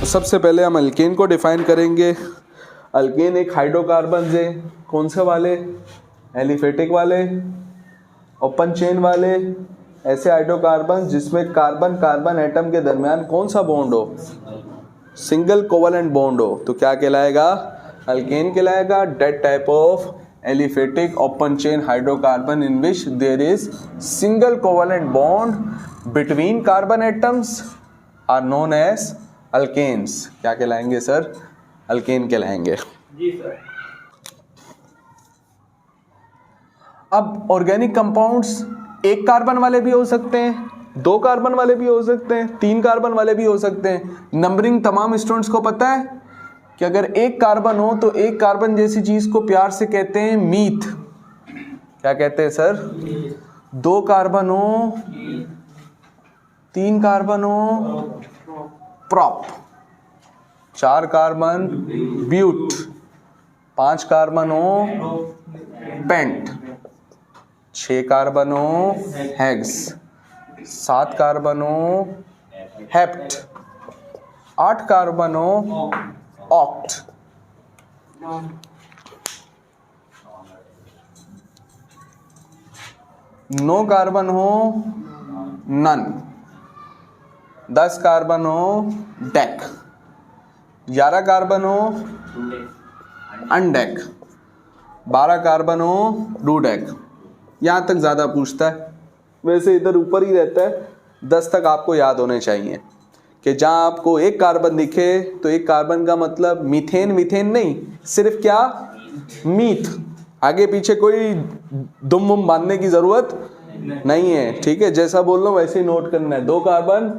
सबसे पहले हम अल्केन को डिफाइन करेंगे। अल्केन एक हाइड्रोकार्बन है, कौन से वाले? एलिफेटिक वाले, ओपन चेन वाले, ऐसे हाइड्रोकार्बन जिसमें कार्बन कार्बन एटम के दरमियान कौन सा बॉन्ड हो? सिंगल कोवलेंट बॉन्ड हो, तो क्या कहलाएगा? अल्केन कहलाएगा। That type of aliphatic open chain hydrocarbon in which there is single covalent bond between carbon atoms are known as alkanes. क्या कहलाएंगे सर? अल्केन कहलाएंगे। जी सर। अब ऑर्गेनिक कंपाउंड्स एक कार्बन वाले भी हो सकते हैं, 2 कार्बन वाले भी हो सकते हैं, 3 कार्बन वाले भी हो सकते हैं। नंबरिंग तमाम स्टूडेंट्स को पता है कि अगर एक कार्बन हो तो एक कार्बन जैसी चीज को प्यार से कहते हैं मीथ। क्या कहते हैं सर? 2 कार्बन हो, 3 कार्बन हो, प्रॉप, 4 कार्बन ब्यूट, 5 कार्बन हो, पेंट, 6 कार्बन हो, हेक्स, 7 कार्बन हो, हेप्ट, 8 कार्बन हो, ऑक्ट, 9 कार्बन हो, नन, 10 कार्बन हो, डेक, 11 कार्बन हो, अनडेक, 12 कार्बन हो, डूडेक। यहाँ तक ज़्यादा पूछता है, वैसे इधर ऊपर ही रहता है। 10 तक आपको याद होने चाहिए कि जहाँ आपको एक कार्बन दिखे तो एक कार्बन का मतलब मीथेन, मीथेन नहीं, सिर्फ क्या? मीथ। आगे पीछे कोई दुम बुम बांधने की ज़रूरत नहीं है, ठीक है? जैसा बोल रहा हूँ वैसे ही नोट करना है। 2 कार्बन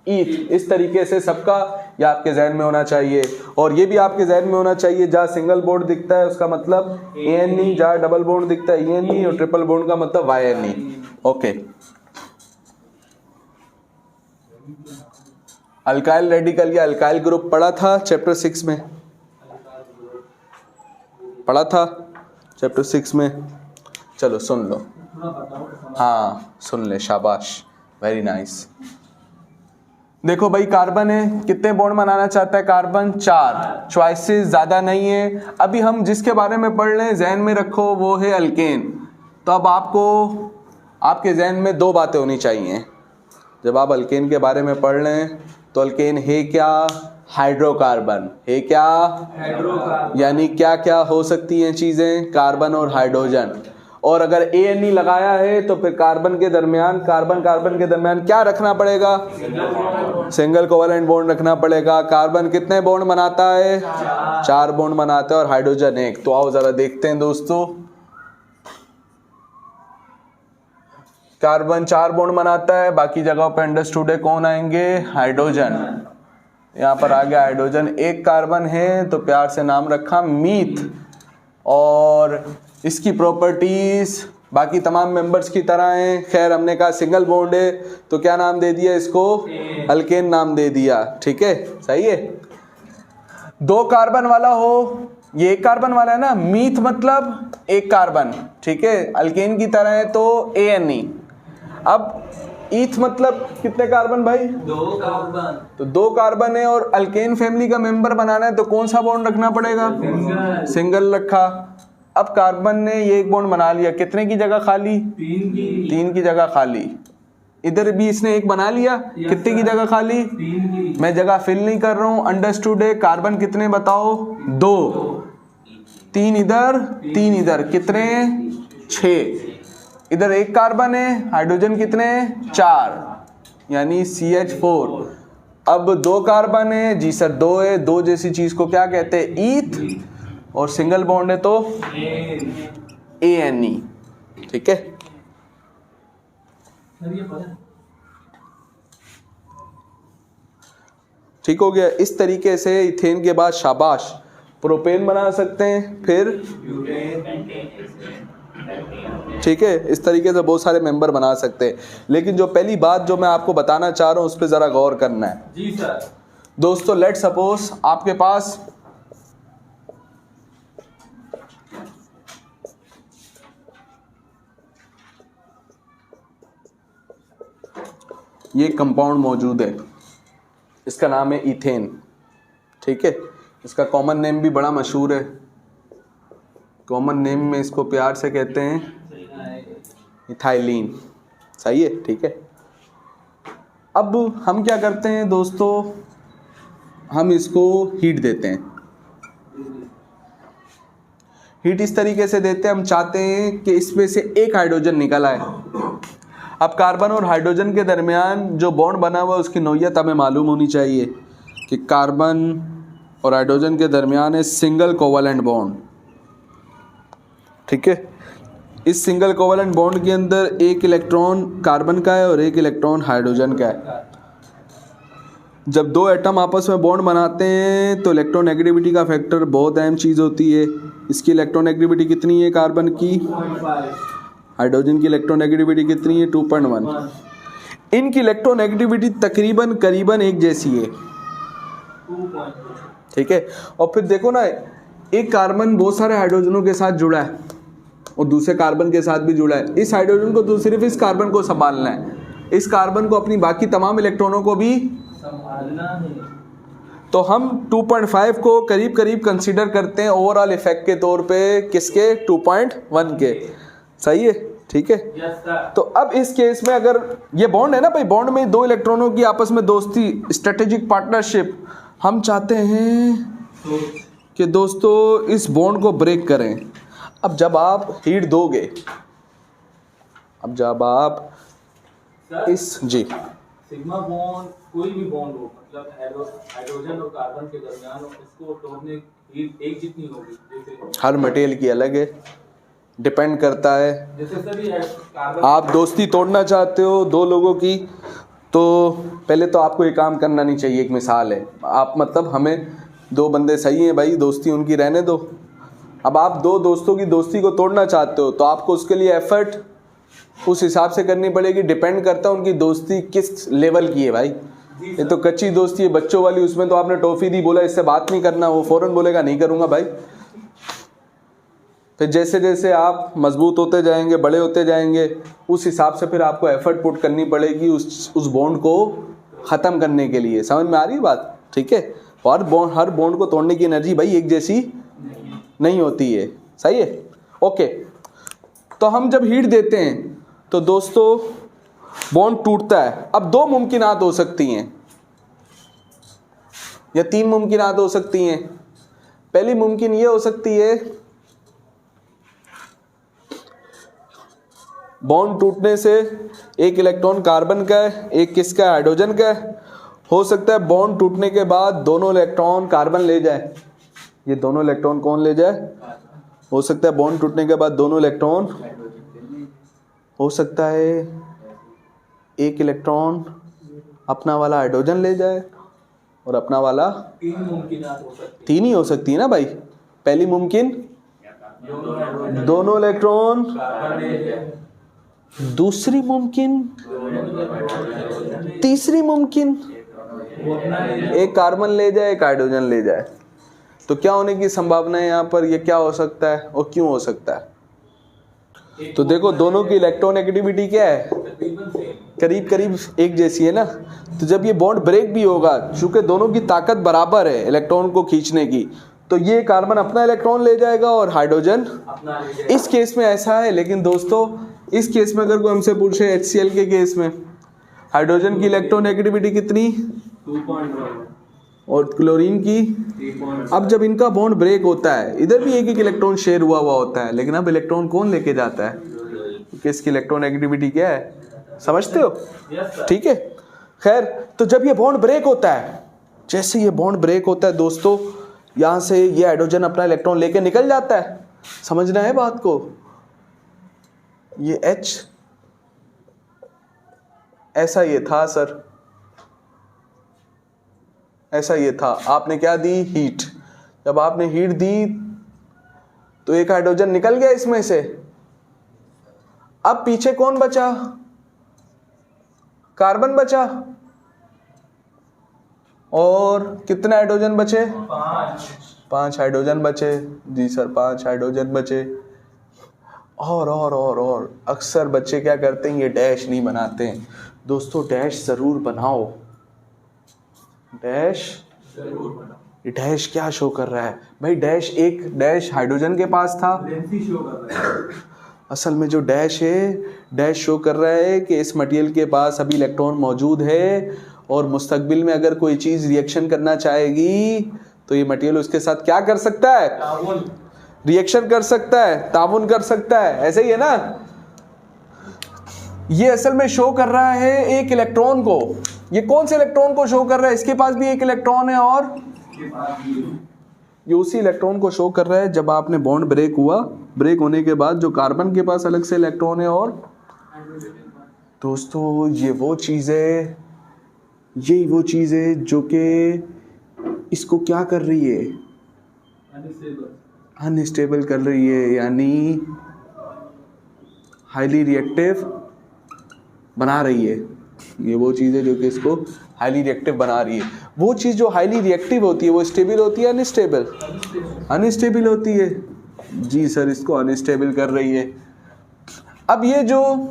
ईथ, इस तरीके से सबका ये आपके जहन में होना चाहिए। और ये भी आपके जहन में होना चाहिए, जहाँ सिंगल बॉन्ड दिखता है उसका मतलब ANE, जहाँ डबल बॉन्ड दिखता है ENE, और ट्रिपल बॉन्ड का मतलब YNE। ओके। अल्काइल रेडिकल या अल्काइल ग्रुप पढ़ा था चैप्टर 6 में, पढ़ा था चैप्टर 6 में। चलो सुन लो, हाँ सुन ले, शाबाश, वेरी नाइस। देखो भाई, कार्बन है, कितने बॉन्ड बनाना चाहता है कार्बन? 4। चॉइसेस ज़्यादा नहीं है। अभी हम जिसके बारे में पढ़ रहे हैं जहन में रखो, वो है अल्केन। तो अब आपको आपके जहन में 2 बातें होनी चाहिए जब आप अल्केन के बारे में पढ़ रहे हैं। तो अल्केन है क्या? हाइड्रोकार्बन है। क्या? हाइड्रोकार्बन। यानी क्या क्या हो सकती हैं चीज़ें? कार्बन और हाइड्रोजन। और अगर ANE लगाया है तो फिर कार्बन के दरमियान, कार्बन कार्बन के दरमियान क्या रखना पड़ेगा? सिंगल कोवलेंट बॉन्ड रखना पड़ेगा। कार्बन कितने बॉन्ड बनाता है? 4 बॉन्ड बनाता है, और हाइड्रोजन 1। तो आओ जरा देखते हैं दोस्तों। कार्बन 4 बॉन्ड बनाता है, बाकी जगहों पे अंडरस्टूड है कौन आएंगे? हाइड्रोजन। यहाँ पर आ गया हाइड्रोजन। 1 कार्बन है तो प्यार से नाम रखा मीथ। और इसकी प्रॉपर्टीज बाकी तमाम मेंबर्स की तरह हैं। खैर हमने कहा सिंगल बॉन्ड है तो क्या नाम दे दिया इसको? अल्केन नाम दे दिया, ठीक है? सही है। 2 कार्बन वाला हो, ये 1 कार्बन वाला है ना, मीथ मतलब 1 कार्बन, ठीक है? अल्केन की तरह है तो ANE। अब ईथ मतलब कितने कार्बन भाई? 2 कार्बन। तो 2 कार्बन है और अल्केन फैमिली का मेंबर बनाना है तो कौन सा बॉन्ड रखना पड़ेगा? सिंगल रखा। अब कार्बन ने ये 1 बॉन्ड बना लिया, कितने की जगह खाली? 3 की जगह खाली। इधर भी इसने 1 बना लिया, कितने की जगह खाली? 3 की। मैं जगह फिल नहीं कर रहा हूँ, अंडरस्टूड है। कार्बन कितने बताओ? 2। 3 इधर, 3 इधर, कितने? 6। इधर 1 कार्बन है, हाइड्रोजन कितने? 4, यानी CH4। अब 2 कार्बन है जी सर, 2 है। 2 जैसी चीज को क्या कहते हैं? ईथ। और सिंगल बॉन्ड है तो ANE, ठीक है? ठीक हो गया। इस तरीके से इथेन के बाद शाबाश प्रोपेन बना सकते हैं, फिर ठीक है? इस तरीके से बहुत सारे मेंबर बना सकते हैं। लेकिन जो पहली बात जो मैं आपको बताना चाह रहा हूं उस पर जरा गौर करना है। जी सर। दोस्तों लेट सपोज आपके पास ये कंपाउंड मौजूद है, इसका नाम है इथेन। ठीक है। इसका कॉमन नेम भी बड़ा मशहूर है, कॉमन नेम में इसको प्यार से कहते हैं इथाइलिन। सही है, ठीक है। अब हम क्या करते हैं दोस्तों, हम इसको हीट देते हैं। हीट इस तरीके से देते हैं, हम चाहते हैं कि इसमें से एक हाइड्रोजन निकल आए। अब कार्बन और हाइड्रोजन के दरमियान जो बॉन्ड बना हुआ है उसकी नौयत हमें मालूम होनी चाहिए कि कार्बन और हाइड्रोजन के दरमियान है सिंगल कोवलेंट बॉन्ड। ठीक है, इस सिंगल कोवलेंट बॉन्ड के अंदर एक इलेक्ट्रॉन कार्बन का है और एक इलेक्ट्रॉन हाइड्रोजन का है। जब दो एटम आपस में बॉन्ड बनाते हैं तो इलेक्ट्रोनेगेटिविटी का फैक्टर बहुत अहम चीज़ होती है। इसकी इलेक्ट्रोनेगेटिविटी कितनी है कार्बन की, 0.5 हाइड्रोजन की इलेक्ट्रोनेगेटिविटी कितनी है 2.1। इनकी इलेक्ट्रोनेगेटिविटी तकरीबन करीबन एक जैसी है। 2.2 ठीक है, और फिर देखो ना, एक कार्बन बहुत सारे हाइड्रोजनों के साथ जुड़ा है और दूसरे कार्बन के साथ भी जुड़ा है। इस हाइड्रोजन को तो सिर्फ इस कार्बन को संभालना है, इस कार्बन को अपनी बाकी तमाम इलेक्ट्रॉनों को भी संभालना है। तो हम 2.5 को करीब करीब कंसीडर करते हैं ओवरऑल इफेक्ट के तौर पे, किसके 2.1 के। सही है, ठीक है। Yes sir. तो अब इस केस में अगर ये बॉन्ड है ना भाई, बॉन्ड में दो इलेक्ट्रॉनों की आपस में दोस्ती, स्ट्रेटेजिक पार्टनरशिप, हम चाहते हैं कि दोस्तों इस बॉन्ड को ब्रेक करें। अब जब आप हीट दोगे, अब जब आप सर, इस जी सिग्मा बॉन्ड कोई भी बॉन्ड हो, मतलब हाइड्रोजन और कार्बन के दरमियान हो, इसको तोड़ने की हीट एक जितनी होगी। जैसे हर मटेरियल की अलग है, डिपेंड करता है। जैसे सभी कार्बन, आप दोस्ती तोड़ना चाहते हो दो लोगों की, तो पहले तो आपको ये काम करना नहीं चाहिए। एक मिसाल है, आप मतलब हमें दो बंदे सही हैं भाई, दोस्ती उनकी रहने दो। अब आप दो दोस्तों की दोस्ती को तोड़ना चाहते हो तो आपको उसके लिए एफर्ट उस हिसाब से करनी पड़ेगी। डिपेंड करता है उनकी दोस्ती किस लेवल की है भाई। ये तो कच्ची दोस्ती है बच्चों वाली, उसमें तो आपने टॉफी दी, बोला इससे बात नहीं करना, वो फौरन बोलेगा नहीं करूँगा भाई। फिर जैसे जैसे आप मजबूत होते जाएंगे, बड़े होते जाएंगे, उस हिसाब से फिर आपको एफर्ट पुट करनी पड़ेगी उस बॉन्ड को ख़त्म करने के लिए। समझ में आ रही बात, ठीक है। और हर बॉन्ड को तोड़ने की एनर्जी भाई एक जैसी नहीं होती है। सही है, ओके। तो हम जब हीट देते हैं तो दोस्तों बॉन्ड टूटता है। अब दो मुमकिनात हो सकती हैं या तीन मुमकिनात हो सकती हैं। पहली मुमकिन ये हो सकती है, बॉन्ड टूटने से एक इलेक्ट्रॉन कार्बन का है, एक किसका है, हाइड्रोजन का है। हो सकता है बॉन्ड टूटने के बाद दोनों इलेक्ट्रॉन कार्बन ले जाए, ये दोनों इलेक्ट्रॉन कौन ले जाए, हो सकता है बॉन्ड टूटने के बाद दोनों इलेक्ट्रॉन, हो सकता है एक इलेक्ट्रॉन अपना वाला हाइड्रोजन ले जाए और अपना वाला, तीन मुमकिनात हो सकती तीन ही हो सकती है ना भाई। पहली मुमकिन है, दोनों इलेक्ट्रॉन, कार्बन ले जाए, दूसरी मुमकिन, तीसरी मुमकिन वो अपना ले जाए। एक कार्बन ले जाए एक हाइड्रोजन ले जाए। तो क्या होने की संभावना है यहाँ पर, ये क्या हो सकता है और क्यों हो सकता है। तो देखो दोनों की इलेक्ट्रोनेगेटिविटी क्या है, तकरीबन सेम, करीब करीब एक जैसी है ना। तो जब ये बॉन्ड ब्रेक भी होगा, चूंकि दोनों की ताकत बराबर है इलेक्ट्रॉन को खींचने की, तो ये कार्बन अपना इलेक्ट्रॉन ले जाएगा और हाइड्रोजन अपना ले जाए। इस केस में ऐसा है। लेकिन दोस्तों इस केस में अगर कोई हमसे पूछे HCl के केस में हाइड्रोजन की इलेक्ट्रोनेगेटिविटी कितनी 2.1 और क्लोरीन की, 3.0। अब जब इनका बॉन्ड ब्रेक होता है, इधर भी एक एक इलेक्ट्रॉन शेयर हुआ होता है, लेकिन अब इलेक्ट्रॉन कौन लेके जाता है, क्योंकि इसकी इलेक्ट्रोनेगेटिविटी क्या है, समझते हो, यस सर। ठीक है। खैर, तो जब ये बॉन्ड ब्रेक होता है, जैसे ये बॉन्ड ब्रेक होता है दोस्तों, यहाँ से ये हाइड्रोजन अपना इलेक्ट्रॉन लेके निकल जाता है। समझना है बात को, ये H ऐसा ये था सर, ऐसा ये था। आपने क्या दी, हीट। जब आपने हीट दी तो एक हाइड्रोजन निकल गया इसमें से। अब पीछे कौन बचा, कार्बन बचा। और कितने हाइड्रोजन बचे, 5 हाइड्रोजन बचे। जी सर, 5 हाइड्रोजन बचे। और अक्सर बच्चे क्या करते हैं, ये डैश नहीं बनाते हैं। दोस्तों डैश जरूर बनाओ, डैश जरूर बनाओ। ये डैश क्या शो कर रहा है भाई? एक डैश हाइड्रोजन के पास था, शो कर रहा है। असल में जो डैश है, डैश शो कर रहा है कि इस मटेरियल के पास अभी इलेक्ट्रॉन मौजूद है और मुस्तकबिल में अगर कोई चीज़ रिएक्शन करना चाहेगी तो ये मटेरियल उसके साथ क्या कर सकता है? रिएक्शन कर सकता है, ताउन कर सकता है। ऐसे ही है ना? ये असल में शो कर रहा है एक इलेक्ट्रॉन को। ये कौन से इलेक्ट्रॉन को शो कर रहा है? इसके पास भी एक इलेक्ट्रॉन है और ये उसी इलेक्ट्रॉन को शो कर रहा है जब आपने बॉन्ड ब्रेक हुआ। ब्रेक होने के बाद जो कार्बन के पास अलग से इलेक्ट्रॉन है और दोस्तों यही वो चीज़ है जो कि इसको क्या कर रही है? अनस्टेबल कर रही है, यानी हाईली रिएक्टिव बना रही है। ये वो चीज़ है जो कि इसको हाईली रिएक्टिव बना रही है। वो चीज़ जो हाईली रिएक्टिव होती है वो स्टेबल होती है अनस्टेबल? अनस्टेबल होती है। जी सर, इसको अनस्टेबल कर रही है। अब ये जो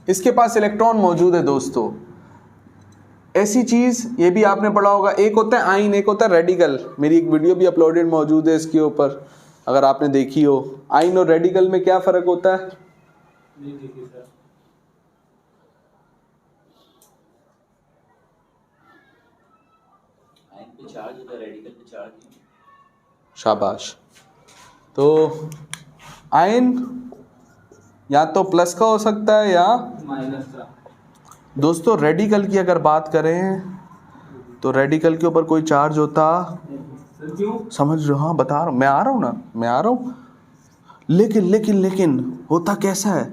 इसके पास इलेक्ट्रॉन मौजूद है दोस्तों, ऐसी चीज़ ये भी आपने पढ़ा होगा, एक होता है आयन, एक होता है रेडिकल। मेरी एक वीडियो भी अपलोडेड मौजूद है इसके ऊपर, अगर आपने देखी हो। आयन और रेडिकल में क्या फ़र्क होता है? शाबाश। तो आयन या तो प्लस का हो सकता है या माइनस का। दोस्तों रेडिकल की अगर बात करें तो रेडिकल के ऊपर कोई चार्ज होता, क्यों? समझ रहे हो? हाँ बता रहा हूँ, मैं आ रहा हूँ। लेकिन होता कैसा है?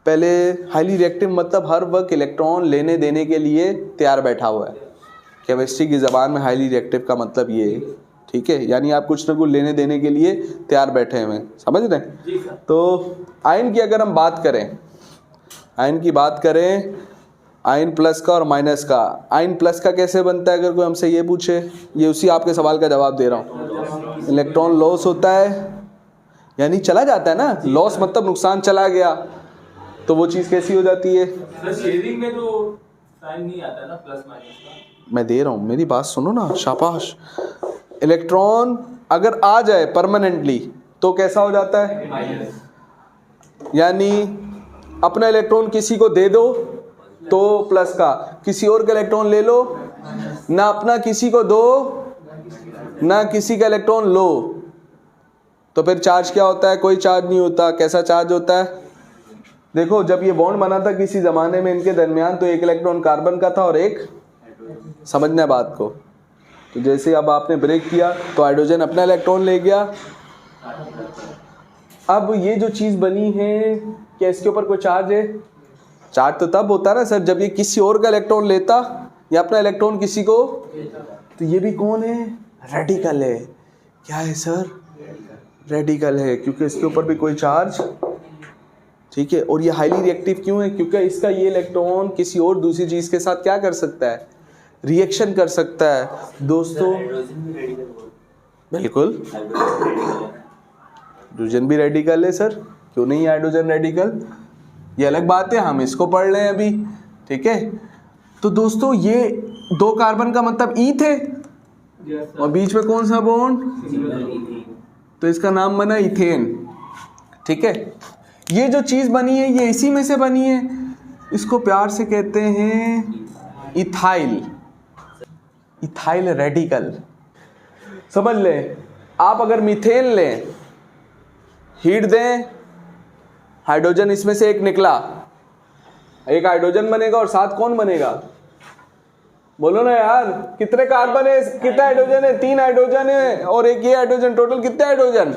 पहले हाईली रिएक्टिव मतलब हर वक्त इलेक्ट्रॉन लेने देने के लिए तैयार बैठा हुआ है। केमिस्ट्री की ज़बान में हाईली रिएक्टिव का मतलब ये है, ठीक है? यानी आप कुछ ना कुछ लेने देने के लिए तैयार बैठे हुए हैं, समझ रहे हैं? तो आयन की अगर हम बात करें, आयन प्लस का और माइनस का। आयन प्लस का कैसे बनता है अगर कोई हमसे ये पूछे? ये उसी आपके सवाल का जवाब दे रहा हूँ। इलेक्ट्रॉन लॉस होता है, यानी चला जाता है ना। लॉस मतलब नुकसान, चला गया, तो वो चीज़ कैसी हो जाती है? शेयरिंग में तो साइन नहीं आता ना, प्लस माइनस का। मैं दे रहा हूँ, मेरी बात सुनो ना, शाबाश। इलेक्ट्रॉन अगर आ जाए परमानेंटली तो कैसा हो जाता है? माइनस। यानी अपना इलेक्ट्रॉन किसी को दे दो तो प्लस का, किसी और का इलेक्ट्रॉन ले लो, ना अपना किसी को दो ना किसी का इलेक्ट्रॉन लो, तो फिर चार्ज क्या होता है? कोई चार्ज नहीं होता। कैसा चार्ज होता है? देखो, जब ये बॉन्ड बना था किसी ज़माने में इनके दरमियान, तो एक इलेक्ट्रॉन कार्बन का था और एक, समझना बात को, तो जैसे अब आपने ब्रेक किया तो हाइड्रोजन अपना इलेक्ट्रॉन ले गया। अब ये जो चीज़ बनी है, क्या इसके ऊपर कोई चार्ज है? चार्ज तो तब होता है ना सर जब ये किसी और का इलेक्ट्रॉन लेता या अपना इलेक्ट्रॉन किसी को, तो ये भी कौन है? रेडिकल है। क्या है सर? रेडिकल है, क्योंकि इसके ऊपर भी कोई चार्ज, ठीक है। और ये हाईली रिएक्टिव क्यों है? क्योंकि इसका ये इलेक्ट्रॉन किसी और दूसरी चीज़ के साथ क्या कर सकता है? रिएक्शन कर सकता है दोस्तों। बिल्कुल, हाइड्रोजन भी रेडिकल है सर, क्यों नहीं हाइड्रोजन रेडिकल? ये अलग बात है, हम इसको पढ़ रहे हैं अभी, ठीक है। तो दोस्तों ये दो कार्बन का मतलब ई थे और बीच में कौन सा बॉन्ड? तो इसका नाम बना इथेन, ठीक है। ये जो चीज़ बनी है ये इसी में से बनी है, इसको प्यार से कहते हैं इथाइल। इथाइल रेडिकल, समझ लें। आप अगर मीथेन लें, हीट दें, हाइड्रोजन इसमें से एक निकला, एक हाइड्रोजन बनेगा और साथ कौन बनेगा? बोलो ना यार, कितने कार्बन है? कितने हाइड्रोजन है? 3 हाइड्रोजन है और एक ये हाइड्रोजन, टोटल कितने हाइड्रोजन?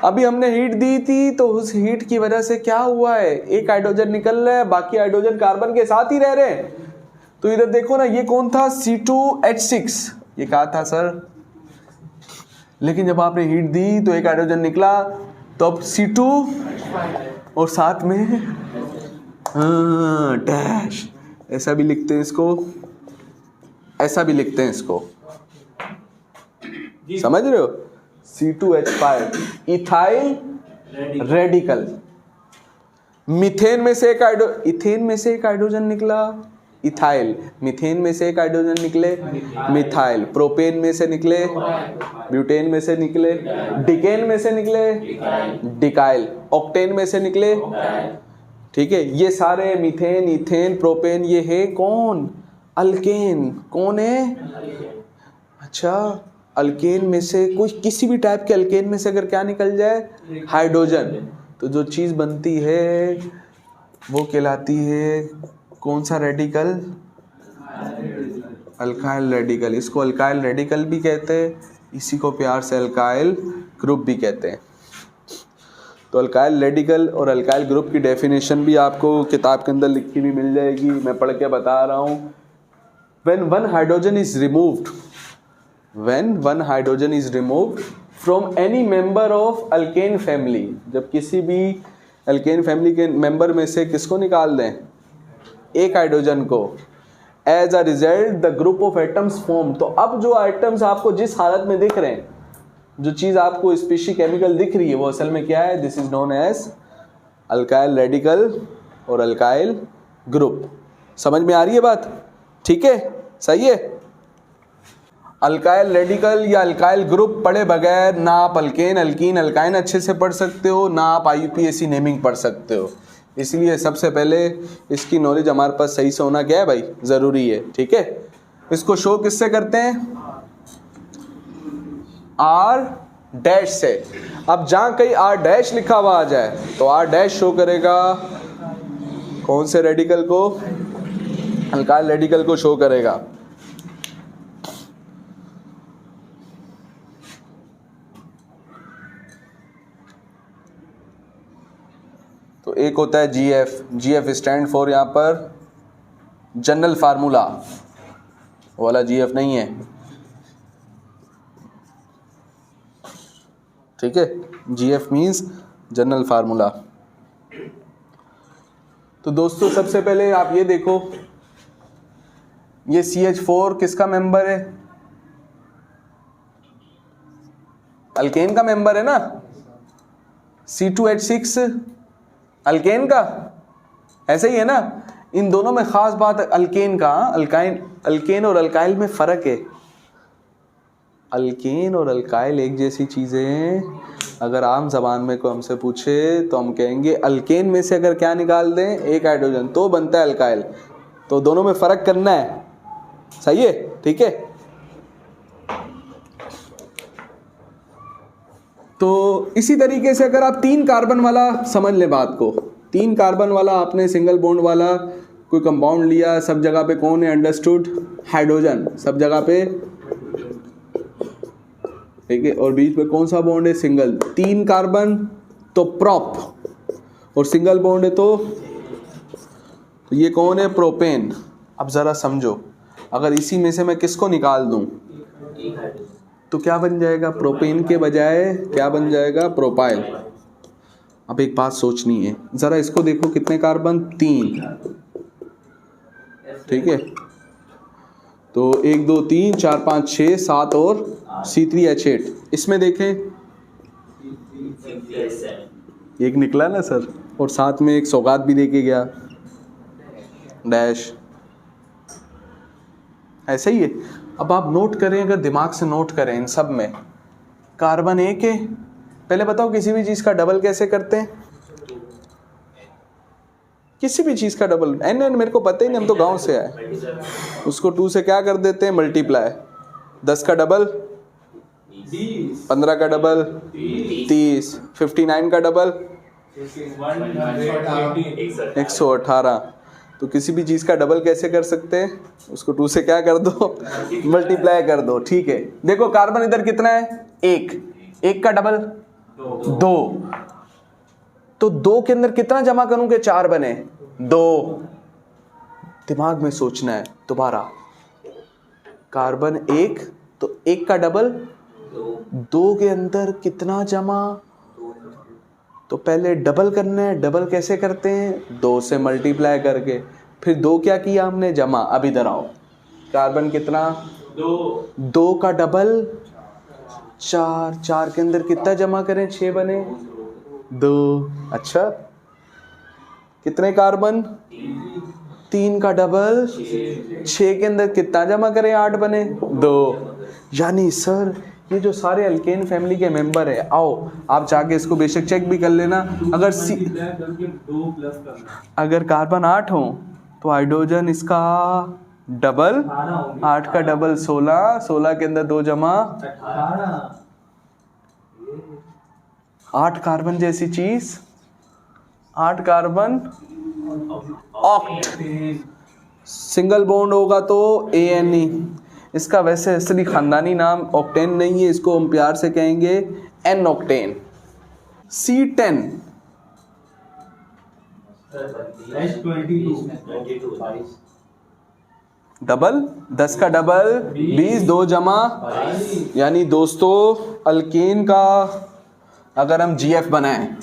अभी हमने हीट दी थी तो उस हीट की वजह से क्या हुआ है? एक हाइड्रोजन निकल रहा है, बाकी हाइड्रोजन कार्बन के साथ ही रह रहे हैं। तो इधर देखो ना, ये कौन था? C2H6। ये कहा था सर, लेकिन जब आपने हीट दी तो एक हाइड्रोजन निकला, तो अब C2 और साथ में डैश, ऐसा भी लिखते हैं इसको, ऐसा भी लिखते हैं इसको, समझ रहे हो? C2H5 ethyl radical. मीथेन में से इथेन में से एक हाइड्रोजन निकला, इथाइल। मीथेन में से एक हाइड्रोजन निकले, मिथाइल। प्रोपेन में से निकले, ब्यूटेन में से निकले, डिकेन में से निकले, डिकाइल। ऑक्टेन में से निकले, ठीक है। ये सारे मीथेन, इथेन, प्रोपेन, ये है कौन? अल्केन। कौन है? अच्छा, अल्केन में से कोई किसी भी टाइप के अल्केन में से अगर क्या निकल जाए? हाइड्रोजन, तो जो चीज़ बनती है वो कहलाती है कौन सा रेडिकल? Alkyl radical. इसको अल्काइल रेडिकल भी कहते हैं, इसी को प्यार से अल्काइल ग्रुप भी कहते हैं। तो अल्काइल रेडिकल और अल्काइल ग्रुप की डेफिनेशन भी आपको किताब के अंदर लिखी भी मिल जाएगी, मैं पढ़ के बता रहा हूँ। When one hydrogen is removed from any member of alkane family, जब किसी भी अल्केन फैमिली के मेंबर में से किसको निकाल दें? एक हाइड्रोजन को। As a result the group of atoms form, तो अब जो आइटम्स आपको जिस हालत में दिख रहे हैं, जो चीज़ आपको स्पेशली केमिकल दिख रही है, वो असल में क्या है? This is known as alkyl radical और अल्काइल ग्रुप। समझ में आ रही है बात? ठीक है, सही है। अल्काइल रेडिकल या अल्काइल ग्रुप पढ़े बगैर ना आप अल्केन, अल्कीन, अल्काइन अच्छे से पढ़ सकते हो, ना आप IUPAC नेमिंग पढ़ सकते हो। इसलिए सबसे पहले इसकी नॉलेज हमारे पास सही से होना क्या है भाई? ज़रूरी है, ठीक है। इसको शो किससे करते हैं? R' से। अब जहाँ कहीं R' लिखा हुआ आ जाए तो R' शो करेगा कौन से रेडिकल को? अल्काइल रेडिकल को शो करेगा। तो एक होता है GF स्टैंड फॉर यहाँ पर जनरल फार्मूला वाला GF नहीं है, ठीक है। GF means general formula. तो दोस्तों सबसे पहले आप ये देखो, ये CH4 किसका मेंबर है? अल्केन का मेंबर है ना। C2H6 अल्केन का, ऐसे ही है ना। इन दोनों में खास बात अल्केन का, अल्केन और अल्काइल में फ़र्क है। अल्केन और अल्काइल एक जैसी चीज़ें हैं। अगर आम जबान में कोई हमसे पूछे तो हम कहेंगे अल्केन में से अगर क्या निकाल दें? एक हाइड्रोजन, तो बनता है अल्काइल। तो दोनों में फ़र्क करना है, सही है, ठीक है। तो इसी तरीके से अगर आप 3 कार्बन वाला समझ ले बात को, 3 कार्बन वाला आपने सिंगल बॉन्ड वाला कोई कंपाउंड लिया, सब जगह पे कौन है? अंडरस्टूड, हाइड्रोजन सब जगह पे, ठीक है। और बीच में कौन सा बॉन्ड है? सिंगल। 3 कार्बन तो प्रॉप, और सिंगल बॉन्ड है तो ये कौन है? प्रोपेन। अब ज़रा समझो, अगर इसी में से मैं किसको निकाल दूं तो क्या बन जाएगा? प्रोपेन के बजाय क्या बन जाएगा? प्रोपाइल। अब एक बात सोचनी है, ज़रा इसको देखो, कितने कार्बन? 3, ठीक है। तो 1 2 3 4 5 6 7 और C3H8। इसमें देखें एक निकला ना सर, और साथ में एक सौगात भी दे के गया, डैश। ऐसे ही है। अब आप नोट करें, अगर दिमाग से नोट करें, इन सब में कार्बन 1 है। पहले बताओ किसी भी चीज़ का डबल कैसे करते हैं? किसी भी चीज़ का डबल एन मेरे को पता ही नहीं, हम तो गांव से आए। उसको 2 से क्या कर देते हैं? मल्टीप्लाई। 10 का डबल 15 का डबल 30, 59 का डबल 118। तो किसी भी चीज़ का डबल कैसे कर सकते हैं? उसको 2 से क्या कर दो? मल्टीप्लाई कर दो, ठीक है। देखो कार्बन इधर कितना है? 1 का डबल 2, तो 2 के अंदर कितना जमा करूं कि 4 बने? 2। दिमाग में सोचना है दोबारा। कार्बन 1 तो 1 का डबल 2 के अंदर कितना जमा? तो पहले डबल करना है। डबल कैसे करते हैं? 2 से मल्टीप्लाई करके। फिर 2 क्या किया हमने? जमा। अब इधर आओ, कार्बन कितना? 2 का डबल 4, 4 के अंदर कितना जमा करें? 6 बने 2। अच्छा, कितने कार्बन? 3 का डबल 6 के अंदर कितना जमा करें? 8 बने 2। यानी सर ये जो सारे अल्केन फैमिली के मेंबर है, आओ आप जाके इसको बेशक चेक भी कर लेना। अगर कार्बन 8 हो तो हाइड्रोजन इसका डबल 8 का डबल 16, 16 के अंदर 2 जमा 8 कार्बन जैसी चीज, 8 कार्बन ऑक्ट। सिंगल बॉन्ड होगा तो ANE। इसका वैसे असली खानदानी नाम ऑक्टेन नहीं है, इसको हम प्यार से कहेंगे N ऑक्टेन। C10 डबल 10 का डबल 20, 2 जमा, यानी दोस्तों अल्केन का अगर हम GF बनाएं,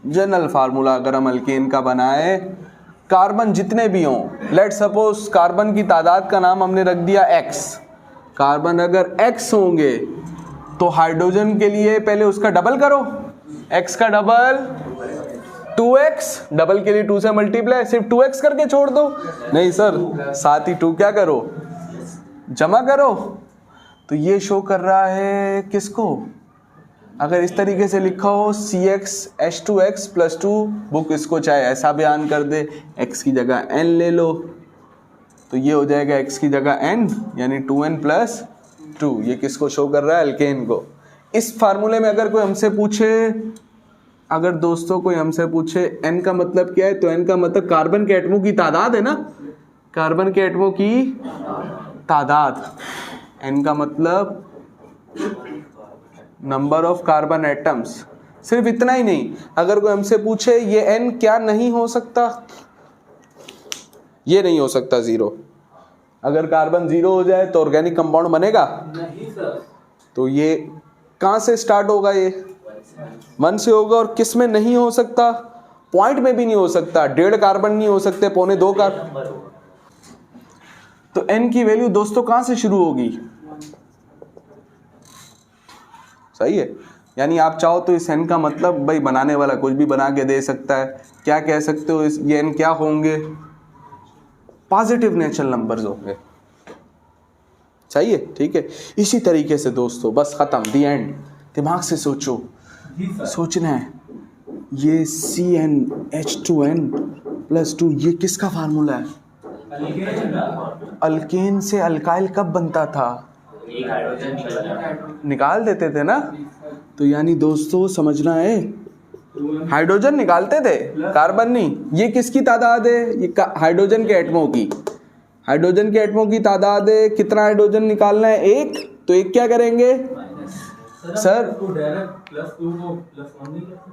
जनरल फार्मूला अगर हम अल्केन का बनाए, कार्बन जितने भी हों, लेट सपोज कार्बन की तादाद का नाम हमने रख दिया X। कार्बन अगर X होंगे तो हाइड्रोजन के लिए पहले उसका डबल करो, X का डबल 2x, डबल के लिए 2 से मल्टीप्लाई, सिर्फ 2x करके छोड़ दो। नहीं सर, साथ ही 2 क्या करो? जमा करो। तो ये शो कर रहा है किसको? अगर इस तरीके से लिखा हो CxH2x + 2, बुक इसको चाहे ऐसा बयान कर दे, x की जगह n ले लो, तो ये हो जाएगा x की जगह n, यानी 2n + 2। ये किसको शो कर रहा है? अल्केन को। इस फार्मूले में अगर कोई हमसे पूछे, अगर दोस्तों कोई हमसे पूछे n का मतलब क्या है, तो n का मतलब कार्बन के एटमों की तादाद है ना, कार्बन के एटमों की तादाद। n का मतलब नंबर ऑफ कार्बन एटम्स। सिर्फ इतना ही नहीं, अगर कोई हमसे पूछे ये n क्या नहीं हो सकता, ये नहीं हो सकता 0। अगर कार्बन 0 हो जाए तो ऑर्गेनिक कंपाउंड बनेगा नहीं सर। तो ये कहाँ से स्टार्ट होगा? ये 1 से होगा। और किस में नहीं हो सकता? पॉइंट में भी नहीं हो सकता। 1.5 कार्बन नहीं हो सकते, 1.25 कार्बन। तो n की वैल्यू दोस्तों कहाँ से शुरू होगी? सही है। यानी आप चाहो तो इस n का मतलब भाई बनाने वाला कुछ भी बना के दे सकता है। क्या कह सकते हो? ये n क्या होंगे? पॉजिटिव नेचुरल नंबर्स होंगे। चाहिए? ठीक है। इसी तरीके से दोस्तों बस खत्म, दी एंड। दिमाग से सोचो, सोचना है। ये CnH2n + 2 ये किसका फार्मूला है? अल्केन से अल्काइल कब बनता था? निकाल देते थे ना। तो यानी दोस्तों समझना है, हाइड्रोजन निकालते थे, कार्बन नहीं। ये किसकी तादाद है? ये हाइड्रोजन के एटमों की। हाइड्रोजन के एटमों की तादाद है। कितना हाइड्रोजन निकालना है? 1। तो 1 क्या करेंगे सर? डायरेक्ट +2 को +1 नहीं करते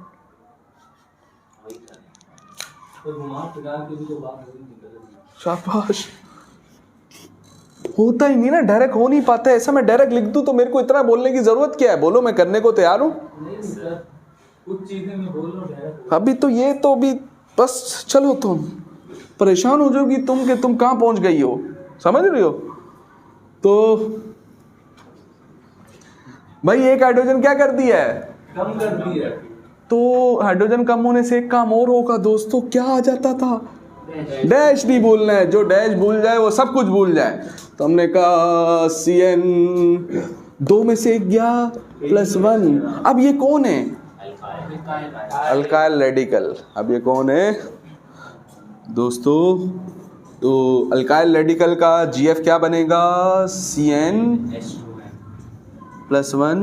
तो घुमा फिरा के भी तो बात होगी। शाबाश। होता ही नहीं ना, डायरेक्ट हो नहीं पाता है। ऐसा मैं डायरेक्ट लिख दूं तो मेरे को इतना बोलने की जरूरत क्या है? बोलो, मैं करने को तैयार हूं। कुछ चीजें मैं बोल रहा हूं डायरेक्ट। अभी तो ये तो अभी बस चलो, तुम परेशान हो जाओगी तुम कि तुम कहां पहुंच गई हो, समझ रही हो? तो भाई एक हाइड्रोजन क्या कर दिया है? कम कर दिया। तो हाइड्रोजन कम होने से एक काम और होगा दोस्तों। क्या आ जाता था? डैश नहीं भूलना है। जो डैश भूल जाए वो सब कुछ भूल जाए। तो हमने कहा Cn 2 में से 1 गया +1। अब ये कौन है? Alkyl radical. अब ये कौन है दोस्तों? तो अल्काइल रेडिकल का GF क्या बनेगा? Cn +1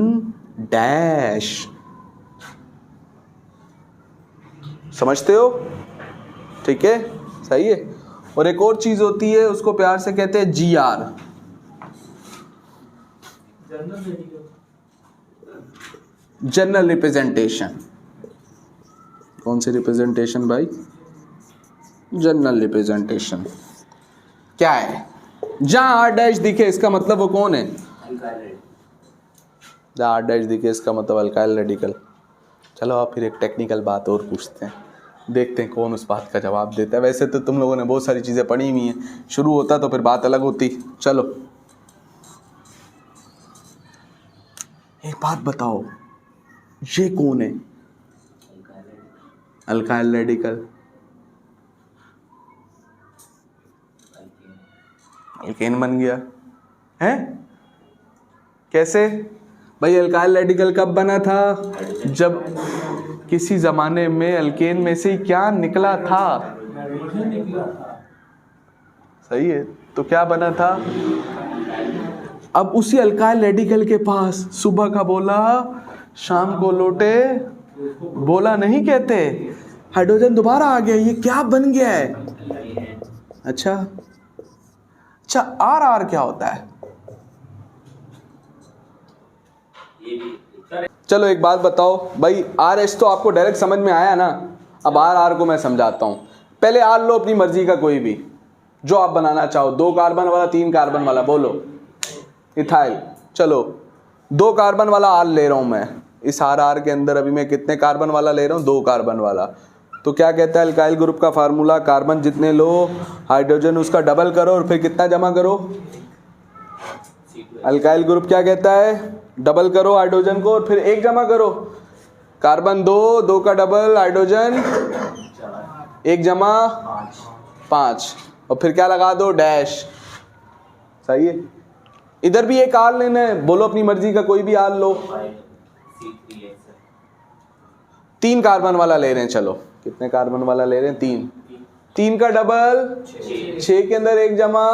dash. समझते हो? ठीक है, सही है। और एक और चीज होती है, उसको प्यार से कहते हैं GR, जनरल रिप्रेजेंटेशन। कौन सी रिप्रेजेंटेशन भाई? General representation. क्या है? जहां R' दिखे इसका मतलब वो कौन है? जहां R' दिखे इसका मतलब अल्काइल रेडिकल। चलो आप फिर एक टेक्निकल बात और पूछते हैं, देखते हैं कौन उस बात का जवाब देता है। वैसे तो तुम लोगों ने बहुत सारी चीज़ें पढ़ी हुई हैं, शुरू होता तो फिर बात अलग होती। चलो एक बात बताओ, ये कौन है? अल्काइल रेडिकल, अल्केन बन गया है। कैसे भाई? अल्काइल रेडिकल कब बना था? जब किसी जमाने में अल्केन में से क्या निकला था? हाइड्रोजन निकला था। सही है। तो क्या बना था? अब उसी अल्काइल रेडिकल के पास सुबह का बोला शाम को लौटे बोला नहीं कहते, हाइड्रोजन दोबारा आ गया। ये क्या बन गया है? अच्छा, आर आर क्या होता है? चलो एक बात बताओ भाई, आर एस तो आपको डायरेक्ट समझ में आया ना। अब आर आर को मैं समझाता हूं। पहले आर लो अपनी मर्जी का कोई भी जो आप बनाना चाहो, 2 कार्बन वाला 3 कार्बन वाला, बोलो इथाइल। चलो 2 कार्बन वाला आर ले रहा हूं मैं। इस आर आर के अंदर अभी मैं कितने कार्बन वाला ले रहा हूं? 2 कार्बन वाला। तो क्या कहता है अल्काइल ग्रुप का फार्मूला? कार्बन जितने लो हाइड्रोजन उसका डबल करो और फिर कितना जमा करो? अल्काइल ग्रुप क्या कहता है? डबल करो हाइड्रोजन को और फिर 1 जमा करो। कार्बन 2 का डबल, हाइड्रोजन 1 जमा 5 और फिर क्या लगा दो? डैश। सही है। इधर भी एक आर लेना है, बोलो अपनी मर्जी का कोई भी आर लो। 3 कार्बन वाला ले रहे हैं। चलो कितने कार्बन वाला ले रहे हैं? 3 का डबल 6 के अंदर 1 जमा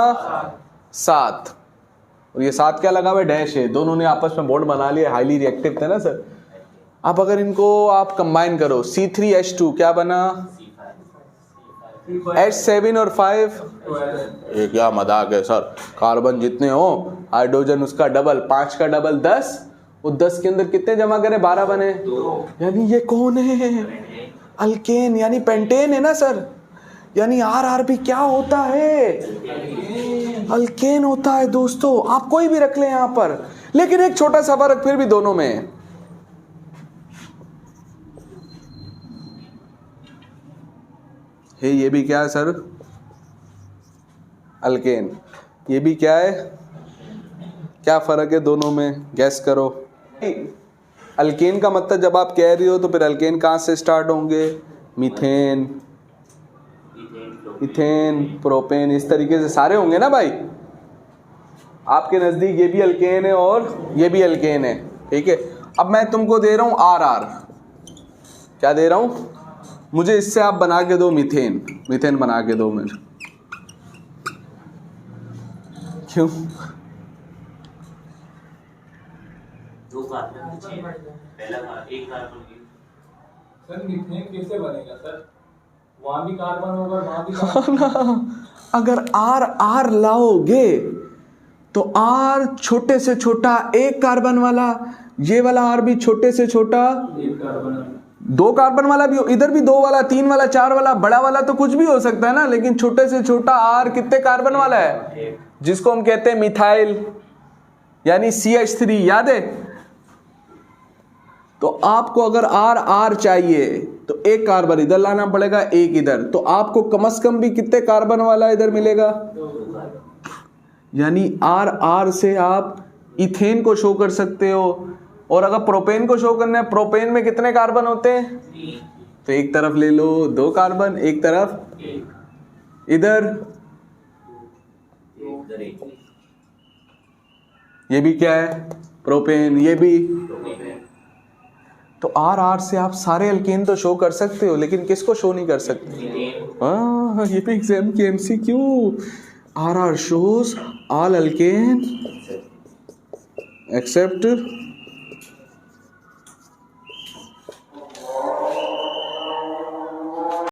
7 और ये 7 क्या लगा हुआ है? डैश है। दोनों ने आपस में बॉन्ड बना लिया, हाईली रिएक्टिव थे ना सर। अब अगर इनको आप कंबाइन करो, C3H2 क्या बना? H7 और 5। ये क्या मजाक है सर? कार्बन जितने हो हाइड्रोजन उसका डबल, 5 का डबल 10 और 10 के अंदर कितने जमा करें? 12 बने। यानी ये कौन है? अल्केन यानी पेंटेन है ना सर। यानी आर आर भी क्या होता है? अल्केन होता है दोस्तों। आप कोई भी रख लें यहां पर, लेकिन एक छोटा सा फर्क फिर भी दोनों में है। ये भी क्या है सर? अल्केन। ये भी क्या है? क्या फर्क है दोनों में? गैस करो। अल्केन का मतलब जब आप कह रही हो तो फिर अल्केन कहां से स्टार्ट होंगे? मीथेन, इथेन, प्रोपेन, इस तरीके से सारे होंगे ना भाई। आपके नजदीक ये भी अल्केन है और ये भी अल्केन है, ठीक है। अब मैं तुमको दे रहा हूं आर आर। क्या दे रहा हूं? मुझे इससे आप बना के दो मीथेन। मीथेन बना के दो मुझे। क्यों? 2 कार्बन पहला एक कार्बन। सर मीथेन कैसे बनेगा सर? वहां भी कार्बन होगा, वहां भी कार्बन। अगर आर आर लाओगे तो आर छोटे से छोटा 1 कार्बन वाला, ये वाला आर भी छोटे से छोटा 1 कार्बन, 2 कार्बन वाला भी, इधर भी 2 वाला, 3 वाला, 4 वाला, बड़ा वाला तो कुछ भी हो सकता है ना। लेकिन छोटे से छोटा आर कितने कार्बन वाला है? जिसको हम कहते हैं मिथाइल यानी CH3, याद है? तो आपको अगर आर आर चाहिए तो 1 कार्बन इधर लाना पड़ेगा, 1 इधर। तो आपको कम से कम भी कितने कार्बन वाला इधर मिलेगा? यानी आर आर से आप इथेन को शो कर सकते हो। और अगर प्रोपेन को शो करना है, प्रोपेन में कितने कार्बन होते हैं? तो एक तरफ ले लो 2 कार्बन, एक तरफ इधर। ये भी क्या है? प्रोपेन। ये भी। तो आर आर से आप सारे अल्केन तो शो कर सकते हो, लेकिन किसको शो नहीं कर सकते? ये भी एग्जाम की MCQ। R R shows all alkane accept